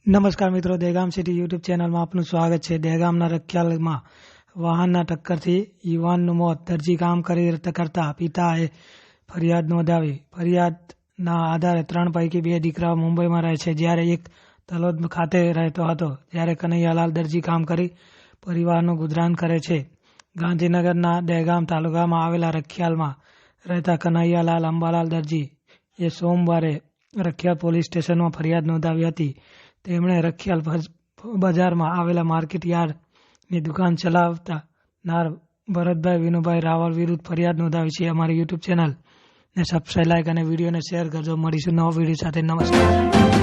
નમસ્કાર મિત્રો, Dehgam city YouTube ચેનલમાં આપનું સ્વાગત છે। દહેગામના રખિયાલમાં વાહનના ટક્કરથી યુવાનનું મોત। દરજી કામ કરતા પિતાએ ફરિયાદ નોંધાવી। ફરિયાદના આધારે 3 પૈકી 2 દીકરાઓ મુંબઈમાં રહે છે, જ્યારે એક તલોદ ખાતે રહેતો હતો, જ્યારે કનૈયાલાલ દરજી કામ કરી પરિવારનું ગુજરાન કરે છે। ગાંધીનગરના દહેગામ તાલુકામાં આવેલા રખિયાલમાં રહેતા કનૈયાલાલ અંબાલાલ દરજી એ સોમવારે રખિયાલ પોલીસ સ્ટેશનમાં ફરિયાદ નોંધાવી હતી। તેમણે રખિયાલ બજારમાં આવેલા માર્કેટ યાર્ડની દુકાન ચલાવનાર ભરતભાઈ વિનુભાઈ રાવલ વિરુદ્ધ ફરિયાદ નોંધાવી છે। અમારી યુટ્યુબ ચેનલને સબસ્ક્રાઇબ, લાઇક અને વિડીયોને શેર કરજો। મળીશું નવા વિડીયો સાથે। નમસ્કાર।